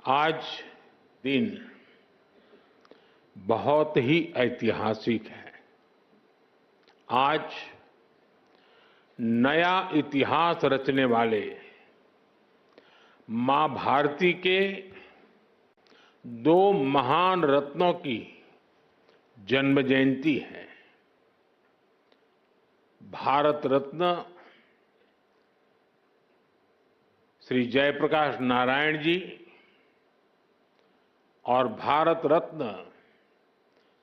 आज दिन बहुत ही ऐतिहासिक है। आज नया इतिहास रचने वाले मां भारती के दो महान रत्नों की जन्म जयंती है। भारत रत्न श्री जयप्रकाश नारायण जी और भारत रत्न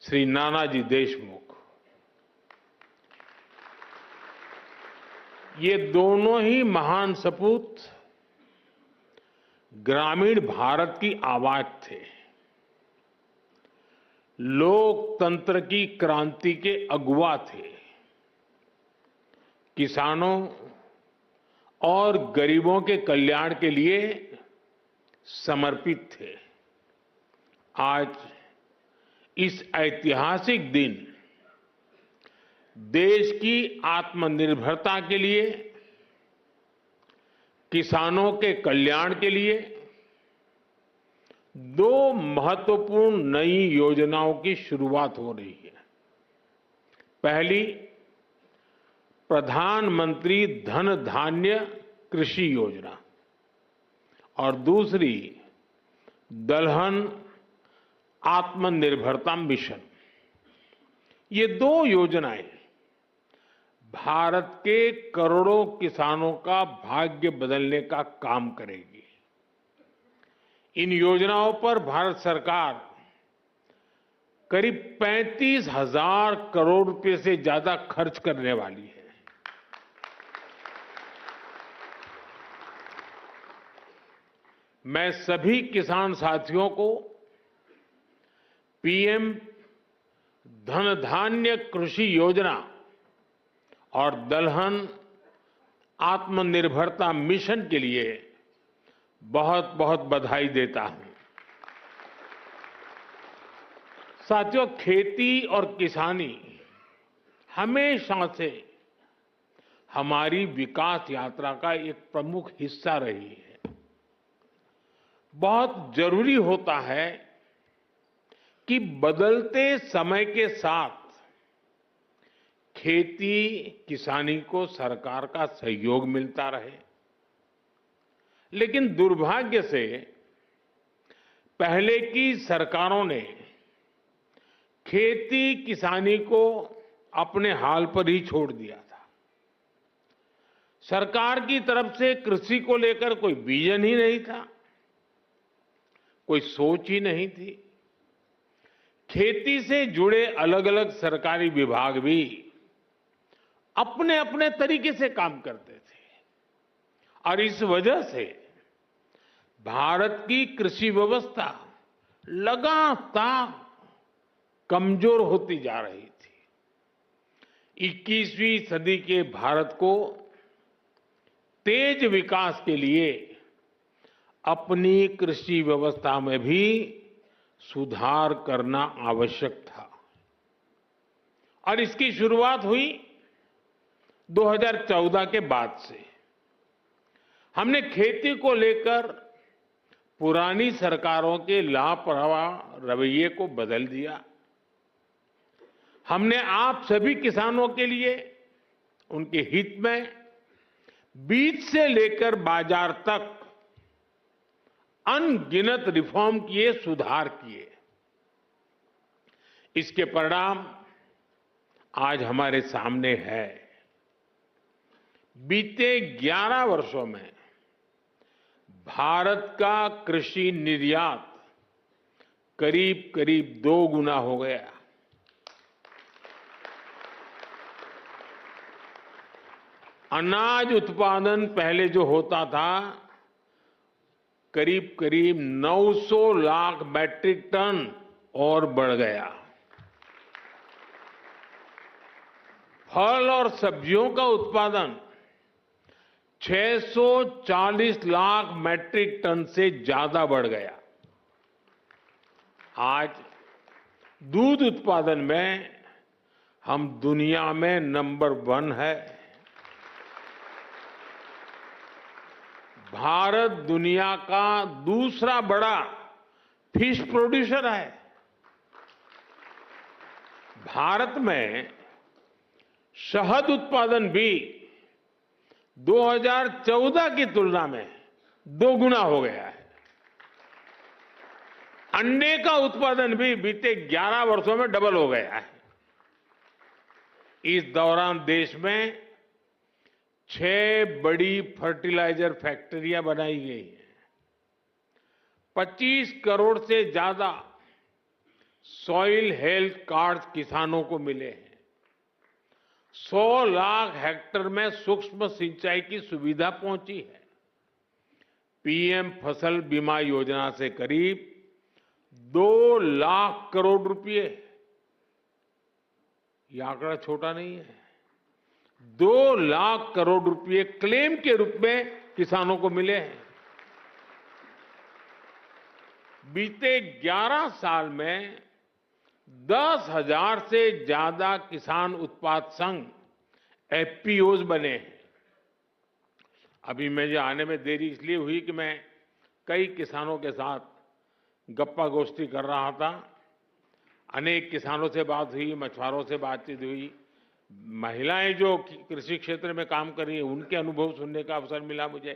श्री नानाजी देशमुख, ये दोनों ही महान सपूत ग्रामीण भारत की आवाज थे। लोकतंत्र की क्रांति के अगुवा थे। किसानों और गरीबों के कल्याण के लिए समर्पित थे। आज इस ऐतिहासिक दिन देश की आत्मनिर्भरता के लिए, किसानों के कल्याण के लिए दो महत्वपूर्ण नई योजनाओं की शुरुआत हो रही है। पहली, प्रधानमंत्री धन धान्य कृषि योजना और दूसरी दलहन आत्मनिर्भरता मिशन। ये दो योजनाएं भारत के करोड़ों किसानों का भाग्य बदलने का काम करेगी। इन योजनाओं पर भारत सरकार करीब 35,000 करोड़ रुपए से ज्यादा खर्च करने वाली है। मैं सभी किसान साथियों को पीएम धन धान्य कृषि योजना और दलहन आत्मनिर्भरता मिशन के लिए बहुत बहुत बधाई देता हूं। साथियों, खेती और किसानी हमेशा से हमारी विकास यात्रा का एक प्रमुख हिस्सा रही है। बहुत जरूरी होता है कि बदलते समय के साथ खेती किसानी को सरकार का सहयोग मिलता रहे, लेकिन दुर्भाग्य से पहले की सरकारों ने खेती किसानी को अपने हाल पर ही छोड़ दिया था। सरकार की तरफ से कृषि को लेकर कोई विजन ही नहीं था, कोई सोच ही नहीं थी। खेती से जुड़े अलग अलग सरकारी विभाग भी अपने अपने तरीके से काम करते थे और इस वजह से भारत की कृषि व्यवस्था लगातार कमजोर होती जा रही थी। 21वीं सदी के भारत को तेज विकास के लिए अपनी कृषि व्यवस्था में भी सुधार करना आवश्यक था और इसकी शुरुआत हुई 2014 के बाद से। हमने खेती को लेकर पुरानी सरकारों के लापरवाह रवैये को बदल दिया। हमने आप सभी किसानों के लिए उनके हित में बीज से लेकर बाजार तक अनगिनत रिफॉर्म किए, सुधार किए। इसके परिणाम आज हमारे सामने है। बीते 11 वर्षों में भारत का कृषि निर्यात करीब करीब 2 गुना हो गया। अनाज उत्पादन पहले जो होता था करीब करीब 900 लाख मैट्रिक टन और बढ़ गया। फल और सब्जियों का उत्पादन 640 लाख मैट्रिक टन से ज्यादा बढ़ गया। आज दूध उत्पादन में हम दुनिया में नंबर 1 है। भारत दुनिया का दूसरा बड़ा फिश प्रोड्यूसर है। भारत में शहद उत्पादन भी 2014 की तुलना में 2 गुना हो गया है। अंडे का उत्पादन भी बीते 11 वर्षों में डबल हो गया है। इस दौरान देश में 6 बड़ी फर्टिलाइजर फैक्ट्रियां बनाई गई हैं। 25 करोड़ से ज्यादा सॉइल हेल्थ कार्ड किसानों को मिले हैं। 100 लाख हेक्टेयर में सूक्ष्म सिंचाई की सुविधा पहुंची है। पीएम फसल बीमा योजना से करीब 2 लाख करोड़ रुपए, यह आंकड़ा छोटा नहीं है, 2 लाख करोड़ रुपए क्लेम के रूप में किसानों को मिले हैं। बीते 11 साल में 10,000 से ज्यादा किसान उत्पाद संघ एफपीओज बने हैं। अभी मुझे आने में देरी इसलिए हुई कि मैं कई किसानों के साथ गप्पा गोष्ठी कर रहा था। अनेक किसानों से बात हुई, मछुआरों से बातचीत हुई, महिलाएं जो कृषि क्षेत्र में काम कर रही हैं उनके अनुभव सुनने का अवसर मिला मुझे।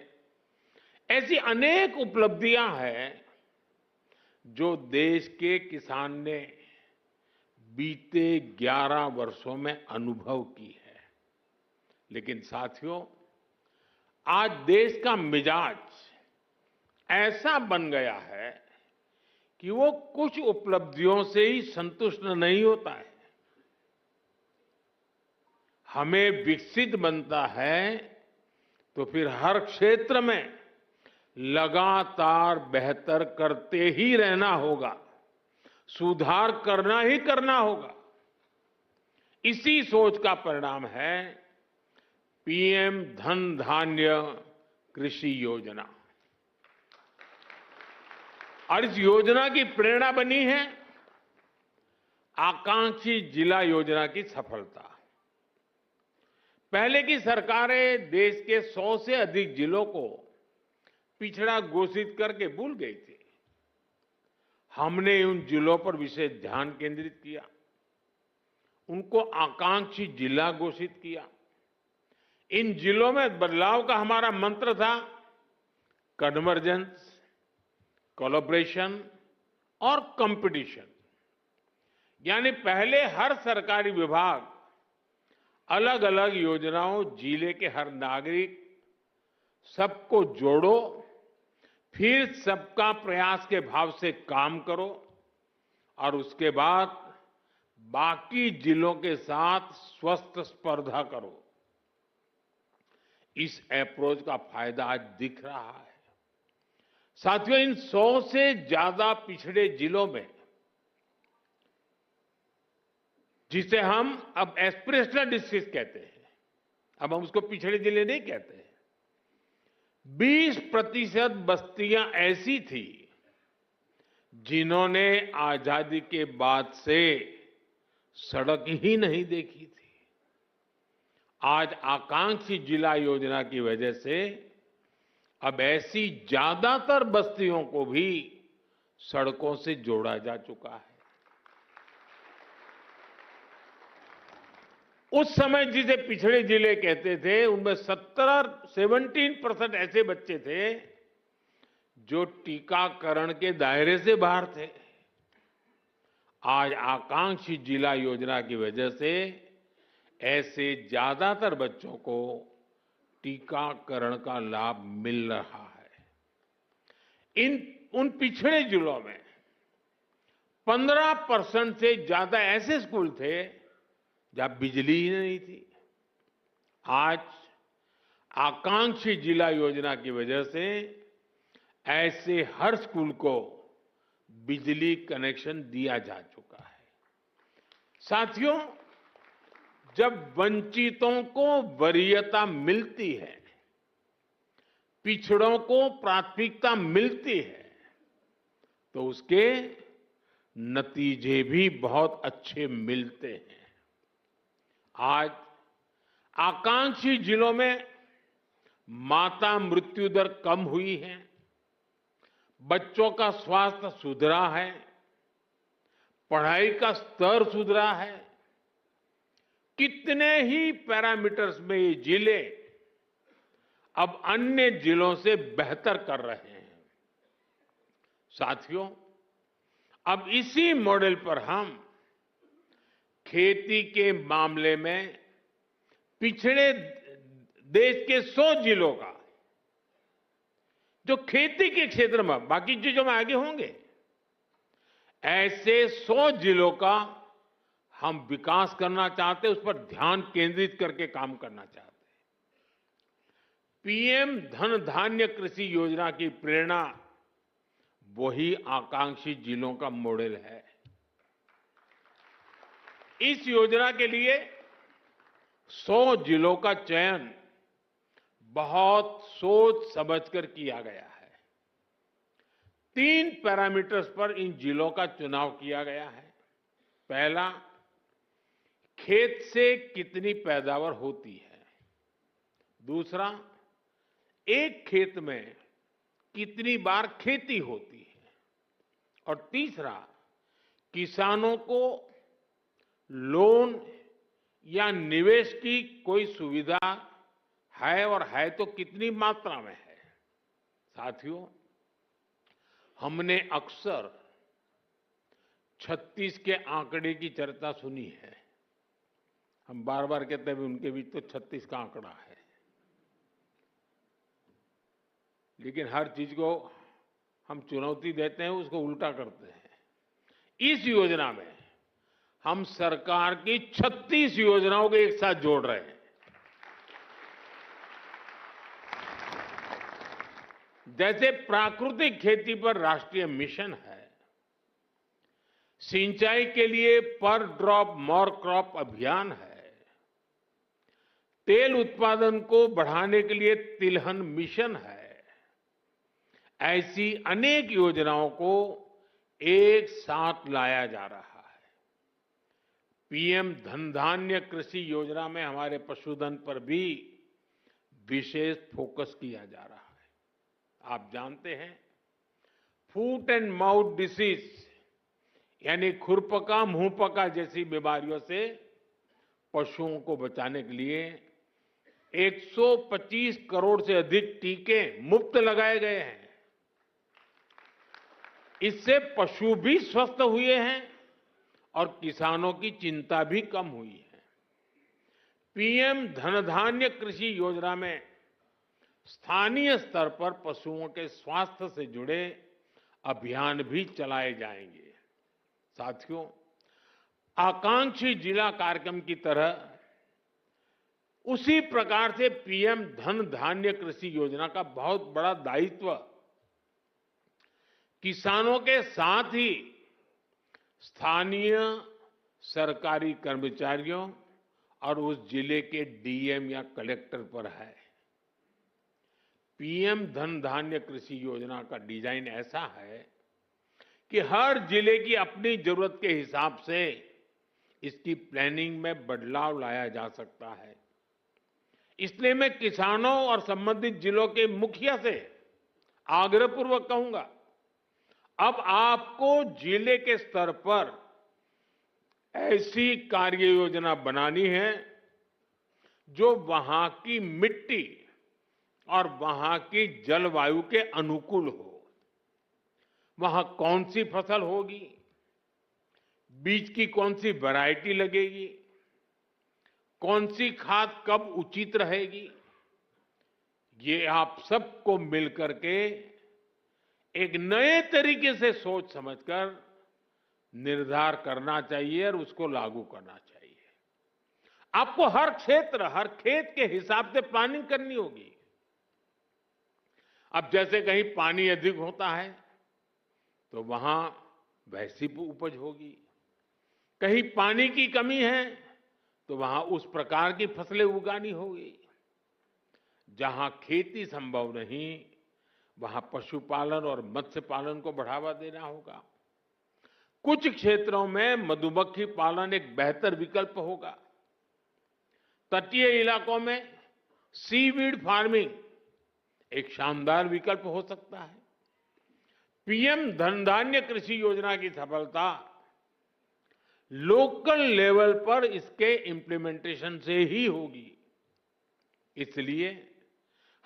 ऐसी अनेक उपलब्धियां हैं जो देश के किसान ने बीते 11 वर्षों में अनुभव की है। लेकिन साथियों, आज देश का मिजाज ऐसा बन गया है कि वो कुछ उपलब्धियों से ही संतुष्ट नहीं होता है। हमें विकसित बनता है तो फिर हर क्षेत्र में लगातार बेहतर करते ही रहना होगा, सुधार करना ही करना होगा। इसी सोच का परिणाम है पीएम धन धान्य कृषि योजना। और इस योजना की प्रेरणा बनी है आकांक्षी जिला योजना की सफलता। पहले की सरकारें देश के 100 से अधिक जिलों को पिछड़ा घोषित करके भूल गई थी। हमने उन जिलों पर विशेष ध्यान केंद्रित किया, उनको आकांक्षी जिला घोषित किया। इन जिलों में बदलाव का हमारा मंत्र था कन्वर्जेंस, कोलैबोरेशन और कंपटीशन। यानी पहले हर सरकारी विभाग अलग अलग योजनाओं, जिले के हर नागरिक, सबको जोड़ो, फिर सबका प्रयास के भाव से काम करो और उसके बाद बाकी जिलों के साथ स्वस्थ स्पर्धा करो। इस अप्रोच का फायदा आज दिख रहा है। साथियों, इन 100 से ज्यादा पिछड़े जिलों में, जिसे हम अब एस्पिरेशनल डिस्ट्रिक्ट कहते हैं, अब हम उसको पिछड़े जिले नहीं कहते हैं, 20% बस्तियां ऐसी थी जिन्होंने आजादी के बाद से सड़क ही नहीं देखी थी। आज आकांक्षी जिला योजना की वजह से अब ऐसी ज्यादातर बस्तियों को भी सड़कों से जोड़ा जा चुका है। उस समय जिसे पिछड़े जिले कहते थे, उनमें 17% ऐसे बच्चे थे जो टीकाकरण के दायरे से बाहर थे। आज आकांक्षी जिला योजना की वजह से ऐसे ज्यादातर बच्चों को टीकाकरण का लाभ मिल रहा है। उन पिछड़े जिलों में 15% से ज्यादा ऐसे स्कूल थे जहां बिजली ही नहीं थी। आज आकांक्षी जिला योजना की वजह से ऐसे हर स्कूल को बिजली कनेक्शन दिया जा चुका है। साथियों, जब वंचितों को वरीयता मिलती है, पिछड़ों को प्राथमिकता मिलती है, तो उसके नतीजे भी बहुत अच्छे मिलते हैं। आज आकांक्षी जिलों में माता मृत्यु दर कम हुई है, बच्चों का स्वास्थ्य सुधरा है, पढ़ाई का स्तर सुधरा है। कितने ही पैरामीटर्स में ये जिले अब अन्य जिलों से बेहतर कर रहे हैं। साथियों, अब इसी मॉडल पर हम खेती के मामले में पिछड़े देश के 100 जिलों का, जो खेती के क्षेत्र में बाकी चीजों में आगे होंगे, ऐसे 100 जिलों का हम विकास करना चाहते हैं, उस पर ध्यान केंद्रित करके काम करना चाहते हैं। पीएम धन धान्य कृषि योजना की प्रेरणा वही आकांक्षी जिलों का मॉडल है। इस योजना के लिए 100 जिलों का चयन बहुत सोच समझकर किया गया है। 3 पैरामीटर्स पर इन जिलों का चुनाव किया गया है। पहला, खेत से कितनी पैदावार होती है। दूसरा, एक खेत में कितनी बार खेती होती है। और तीसरा, किसानों को लोन या निवेश की कोई सुविधा है, और है तो कितनी मात्रा में है। साथियों, हमने अक्सर 36 के आंकड़े की चर्चा सुनी है। हम बार बार कहते हैं उनके बीच तो 36 का आंकड़ा है, लेकिन हर चीज को हम चुनौती देते हैं, उसको उल्टा करते हैं। इस योजना में हम सरकार की 36 योजनाओं को एक साथ जोड़ रहे हैं। जैसे प्राकृतिक खेती पर राष्ट्रीय मिशन है, सिंचाई के लिए पर ड्रॉप मोर क्रॉप अभियान है, तेल उत्पादन को बढ़ाने के लिए तिलहन मिशन है, ऐसी अनेक योजनाओं को एक साथ लाया जा रहा है। पीएम धन धान्य कृषि योजना में हमारे पशुधन पर भी विशेष फोकस किया जा रहा है। आप जानते हैं, फूट एंड माउथ डिसीज यानी खुरपका मुंहपका जैसी बीमारियों से पशुओं को बचाने के लिए 125 करोड़ से अधिक टीके मुफ्त लगाए गए हैं। इससे पशु भी स्वस्थ हुए हैं और किसानों की चिंता भी कम हुई है। पीएम धन धान्य कृषि योजना में स्थानीय स्तर पर पशुओं के स्वास्थ्य से जुड़े अभियान भी चलाए जाएंगे। साथियों, आकांक्षी जिला कार्यक्रम की तरह उसी प्रकार से पीएम धन धान्य कृषि योजना का बहुत बड़ा दायित्व किसानों के साथ ही स्थानीय सरकारी कर्मचारियों और उस जिले के डीएम या कलेक्टर पर है। पीएम धन धान्य कृषि योजना का डिजाइन ऐसा है कि हर जिले की अपनी जरूरत के हिसाब से इसकी प्लानिंग में बदलाव लाया जा सकता है। इसलिए मैं किसानों और संबंधित जिलों के मुखिया से आग्रहपूर्वक कहूंगा, अब आपको जिले के स्तर पर ऐसी कार्य योजना बनानी है जो वहां की मिट्टी और वहां की जलवायु के अनुकूल हो। वहां कौन सी फसल होगी, बीज की कौन सी वैरायटी लगेगी, कौन सी खाद कब उचित रहेगी, ये आप सबको मिलकर के एक नए तरीके से सोच समझकर निर्धार करना चाहिए और उसको लागू करना चाहिए। आपको हर क्षेत्र, हर खेत के हिसाब से प्लानिंग करनी होगी। अब जैसे कहीं पानी अधिक होता है तो वहां वैसी उपज होगी, कहीं पानी की कमी है तो वहां उस प्रकार की फसलें उगानी होगी। जहां खेती संभव नहीं, वहां पशुपालन और मत्स्य पालन को बढ़ावा देना होगा। कुछ क्षेत्रों में मधुमक्खी पालन एक बेहतर विकल्प होगा। तटीय इलाकों में सीवीड फार्मिंग एक शानदार विकल्प हो सकता है। पीएम धन धान्य कृषि योजना की सफलता लोकल लेवल पर इसके इम्प्लीमेंटेशन से ही होगी। इसलिए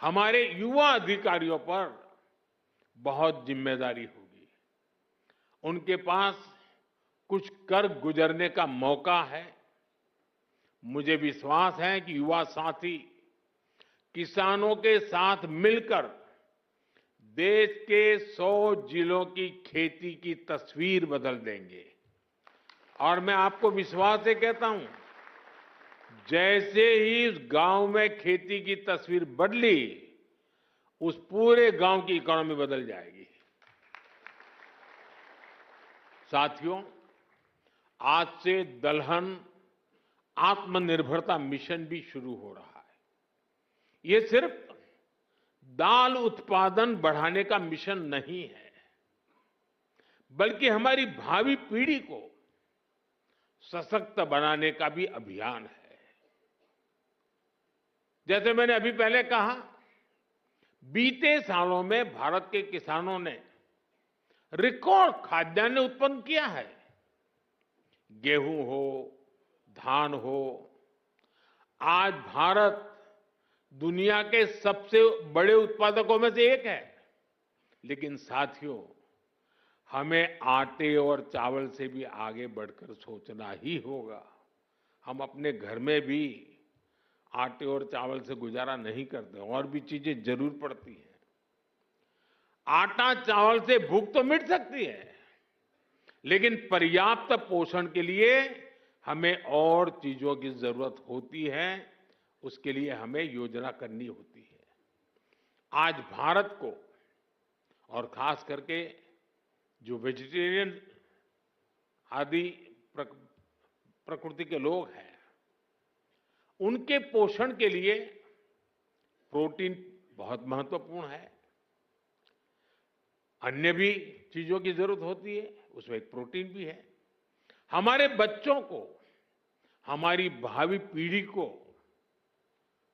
हमारे युवा अधिकारियों पर बहुत जिम्मेदारी होगी। उनके पास कुछ कर गुजरने का मौका है। मुझे विश्वास है कि युवा साथी किसानों के साथ मिलकर देश के 100 जिलों की खेती की तस्वीर बदल देंगे। और मैं आपको विश्वास से कहता हूं, जैसे ही उस गांव में खेती की तस्वीर बदली, उस पूरे गांव की इकोनॉमी बदल जाएगी। साथियों, आज से दलहन आत्मनिर्भरता मिशन भी शुरू हो रहा है। ये सिर्फ दाल उत्पादन बढ़ाने का मिशन नहीं है, बल्कि हमारी भावी पीढ़ी को सशक्त बनाने का भी अभियान है। जैसे मैंने अभी पहले कहा, बीते सालों में भारत के किसानों ने रिकॉर्ड खाद्यान्न उत्पन्न किया है। गेहूं हो, धान हो, आज भारत दुनिया के सबसे बड़े उत्पादकों में से एक है। लेकिन साथियों, हमें आटे और चावल से भी आगे बढ़कर सोचना ही होगा। हम अपने घर में भी आटे और चावल से गुजारा नहीं करते, और भी चीजें जरूर पड़ती हैं। आटा चावल से भूख तो मिट सकती है, लेकिन पर्याप्त पोषण के लिए हमें और चीजों की जरूरत होती है। उसके लिए हमें योजना करनी होती है। आज भारत को, और खास करके जो वेजिटेरियन आदि प्रकृति के लोग हैं, उनके पोषण के लिए प्रोटीन बहुत महत्वपूर्ण है। अन्य भी चीजों की जरूरत होती है, उसमें एक प्रोटीन भी है। हमारे बच्चों को, हमारी भावी पीढ़ी को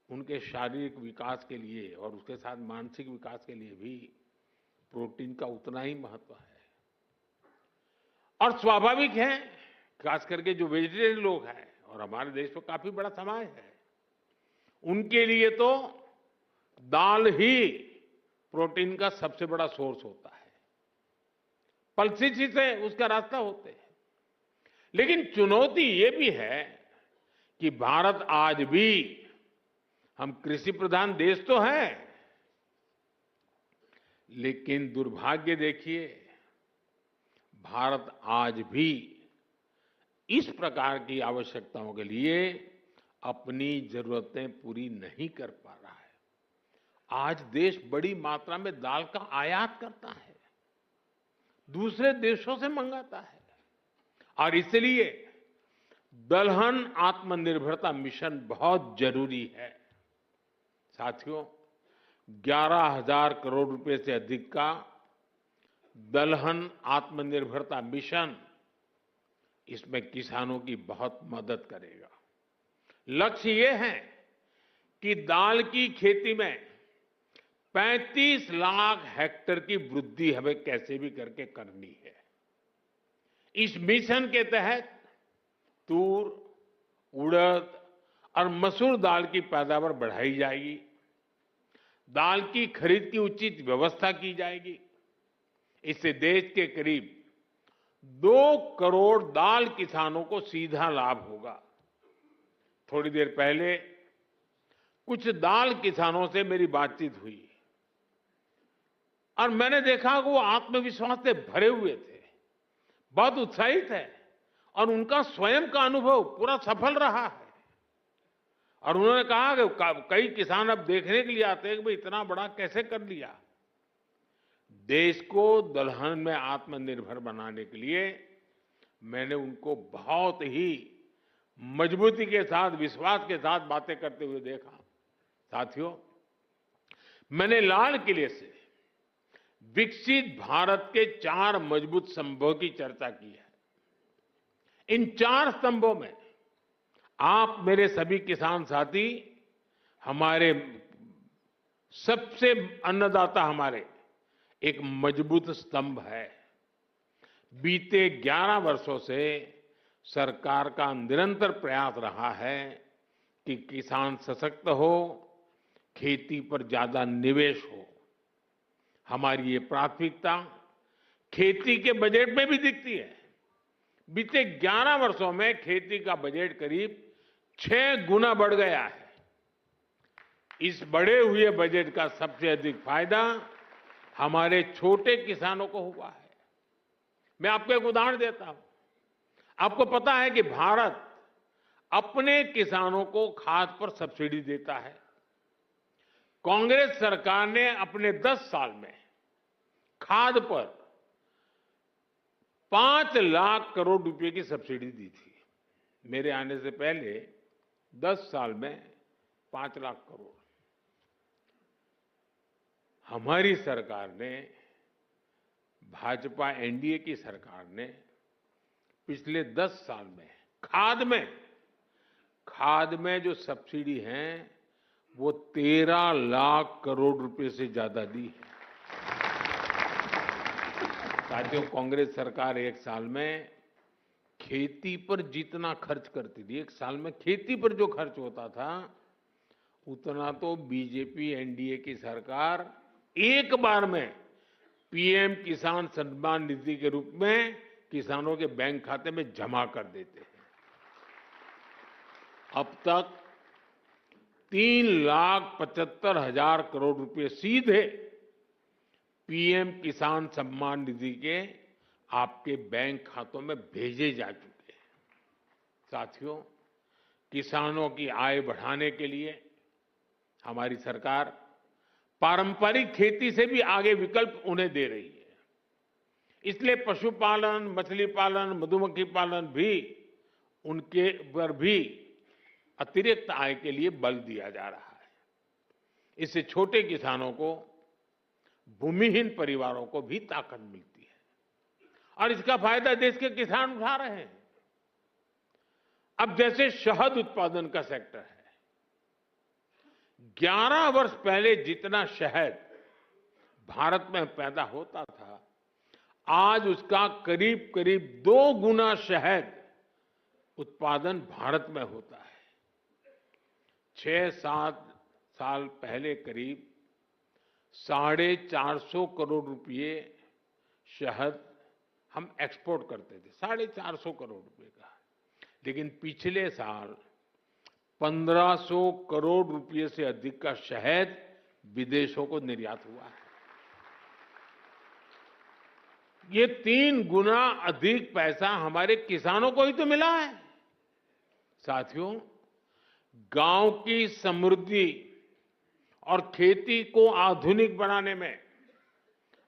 उनके शारीरिक विकास के लिए और उसके साथ मानसिक विकास के लिए भी प्रोटीन का उतना ही महत्व है। और स्वाभाविक है, खास करके जो वेजिटेरियन लोग हैं, और हमारे देश में काफी बड़ा समाज है, उनके लिए तो दाल ही प्रोटीन का सबसे बड़ा सोर्स होता है। पल्सेस ही से उसका रास्ता होते हैं। लेकिन चुनौती ये भी है कि भारत आज भी, हम कृषि प्रधान देश तो है, लेकिन दुर्भाग्य देखिए, भारत आज भी इस प्रकार की आवश्यकताओं के लिए अपनी जरूरतें पूरी नहीं कर पा रहा है। आज देश बड़ी मात्रा में दाल का आयात करता है, दूसरे देशों से मंगाता है, और इसलिए दलहन आत्मनिर्भरता मिशन बहुत जरूरी है। साथियों, 11,000 करोड़ रुपए से अधिक का दलहन आत्मनिर्भरता मिशन, इसमें किसानों की बहुत मदद करेगा। लक्ष्य ये है कि दाल की खेती में 35 लाख हेक्टेयर की वृद्धि हमें कैसे भी करके करनी है। इस मिशन के तहत तूर, उड़द और मसूर दाल की पैदावार बढ़ाई जाएगी। दाल की खरीद की उचित व्यवस्था की जाएगी। इससे देश के करीब 2 करोड़ दाल किसानों को सीधा लाभ होगा। थोड़ी देर पहले कुछ दाल किसानों से मेरी बातचीत हुई और मैंने देखा कि वो आत्मविश्वास से भरे हुए थे, बहुत उत्साहित है, और उनका स्वयं का अनुभव पूरा सफल रहा है। और उन्होंने कहा कि कई किसान अब देखने के लिए आते हैं कि भाई इतना बड़ा कैसे कर लिया। देश को दलहन में आत्मनिर्भर बनाने के लिए मैंने उनको बहुत ही मजबूती के साथ, विश्वास के साथ बातें करते हुए देखा। साथियों, मैंने लाल किले से विकसित भारत के 4 मजबूत स्तंभों की चर्चा की है। इन 4 स्तंभों में आप मेरे सभी किसान साथी हमारे सबसे अन्नदाता हमारे एक मजबूत स्तंभ है। बीते 11 वर्षों से सरकार का निरंतर प्रयास रहा है कि किसान सशक्त हो, खेती पर ज्यादा निवेश हो। हमारी ये प्राथमिकता खेती के बजट में भी दिखती है। बीते 11 वर्षों में खेती का बजट करीब 6 गुना बढ़ गया है। इस बढ़े हुए बजट का सबसे अधिक फायदा हमारे छोटे किसानों को हुआ है। मैं आपको एक उदाहरण देता हूं। आपको पता है कि भारत अपने किसानों को खाद पर सब्सिडी देता है। कांग्रेस सरकार ने अपने 10 साल में खाद पर 5 लाख करोड़ रुपए की सब्सिडी दी थी। मेरे आने से पहले 10 साल में 5 लाख करोड़। हमारी सरकार ने, भाजपा एनडीए की सरकार ने पिछले 10 साल में खाद में जो सब्सिडी है वो 13 लाख करोड़ रुपए से ज्यादा दी है। साथियों, कांग्रेस सरकार एक साल में खेती पर जितना खर्च करती थी, एक साल में खेती पर जो खर्च होता था उतना तो बीजेपी एनडीए की सरकार एक बार में पीएम किसान सम्मान निधि के रूप में किसानों के बैंक खाते में जमा कर देते हैं। अब तक 3,75,000 करोड़ रुपए सीधे पीएम किसान सम्मान निधि के आपके बैंक खातों में भेजे जा चुके हैं। साथियों, किसानों की आय बढ़ाने के लिए हमारी सरकार पारंपरिक खेती से भी आगे विकल्प उन्हें दे रही है। इसलिए पशुपालन, मछली पालन, मधुमक्खी पालन भी उनके पर भी अतिरिक्त आय के लिए बल दिया जा रहा है। इससे छोटे किसानों को, भूमिहीन परिवारों को भी ताकत मिलती है और इसका फायदा देश के किसान उठा रहे हैं। अब जैसे शहद उत्पादन का सेक्टर है, 11 वर्ष पहले जितना शहद भारत में पैदा होता था, आज उसका करीब करीब 2 गुना शहद उत्पादन भारत में होता है। 6-7 साल पहले करीब 450 करोड़ रुपए शहद हम एक्सपोर्ट करते थे, 450 करोड़ रुपए का। लेकिन पिछले साल 1500 करोड़ रुपए से अधिक का शहद विदेशों को निर्यात हुआ है। ये 3 गुना अधिक पैसा हमारे किसानों को ही तो मिला है। साथियों, गांव की समृद्धि और खेती को आधुनिक बनाने में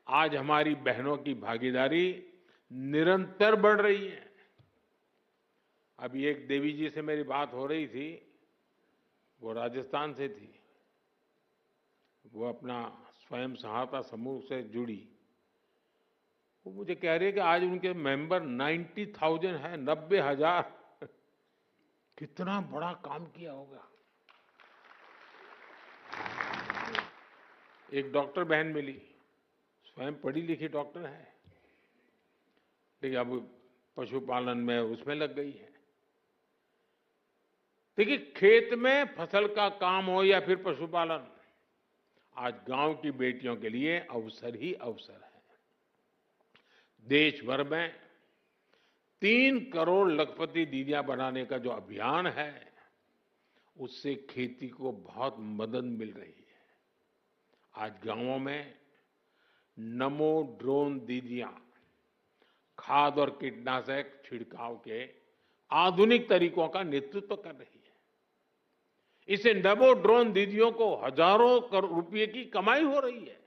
आज हमारी बहनों की भागीदारी निरंतर बढ़ रही है। अभी एक देवी जी से मेरी बात हो रही थी, वो राजस्थान से थी। वो अपना स्वयं सहायता समूह से जुड़ी। वो मुझे कह रही है कि आज उनके मेंबर 90,000 है, 90,000। कितना बड़ा काम किया होगा। एक डॉक्टर बहन मिली, स्वयं पढ़ी लिखी डॉक्टर है, लेकिन अब पशुपालन में उसमें लग गई है। देखिए, खेत में फसल का काम हो या फिर पशुपालन, आज गांव की बेटियों के लिए अवसर ही अवसर है। देश भर में 3 करोड़ लखपति दीदियां बनाने का जो अभियान है, उससे खेती को बहुत मदद मिल रही है। आज गांवों में नमो ड्रोन दीदियां खाद और कीटनाशक छिड़काव के आधुनिक तरीकों का नेतृत्व कर रही है। इससे नमो ड्रोन दीदियों को हजारों करोड़ रुपए की कमाई हो रही है।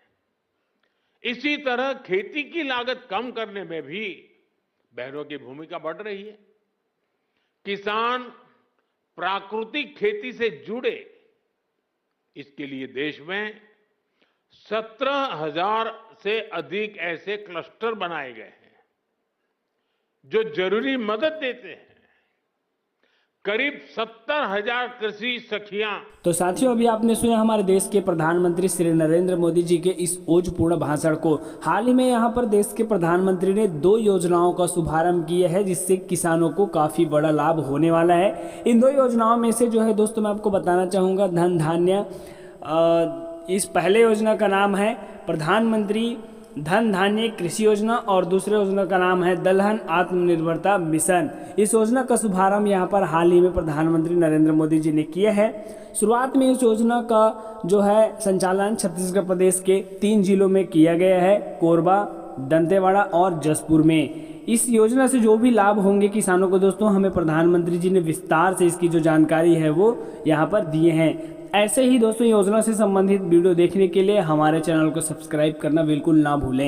इसी तरह खेती की लागत कम करने में भी बहनों की भूमिका बढ़ रही है। किसान प्राकृतिक खेती से जुड़े, इसके लिए देश में 17,000 से अधिक ऐसे क्लस्टर बनाए गए हैं जो जरूरी मदद देते हैं। करीब 70,000 कृषि सखियां। तो साथियों, अभी आपने सुना हमारे देश के प्रधानमंत्री श्री नरेंद्र मोदी जी के इस ओजपूर्ण भाषण को। हाल ही में यहाँ पर देश के प्रधानमंत्री ने 2 योजनाओं का शुभारंभ किया है, जिससे किसानों को काफ़ी बड़ा लाभ होने वाला है। इन 2 योजनाओं में से जो है दोस्तों, मैं आपको बताना चाहूँगा धन धान्य। इस पहले योजना का नाम है प्रधानमंत्री धन धान्य कृषि योजना और दूसरे योजना का नाम है दलहन आत्मनिर्भरता मिशन। इस योजना का शुभारंभ यहाँ पर हाल ही में प्रधानमंत्री नरेंद्र मोदी जी ने किया है। शुरुआत में इस योजना का जो है संचालन छत्तीसगढ़ प्रदेश के 3 जिलों में किया गया है, कोरबा, दंतेवाड़ा और जसपुर में। इस योजना से जो भी लाभ होंगे किसानों को दोस्तों, हमें प्रधानमंत्री जी ने विस्तार से इसकी जो जानकारी है वो यहाँ पर दिए हैं। ऐसे ही दोस्तों योजना से संबंधित वीडियो देखने के लिए हमारे चैनल को सब्सक्राइब करना बिल्कुल ना भूलें।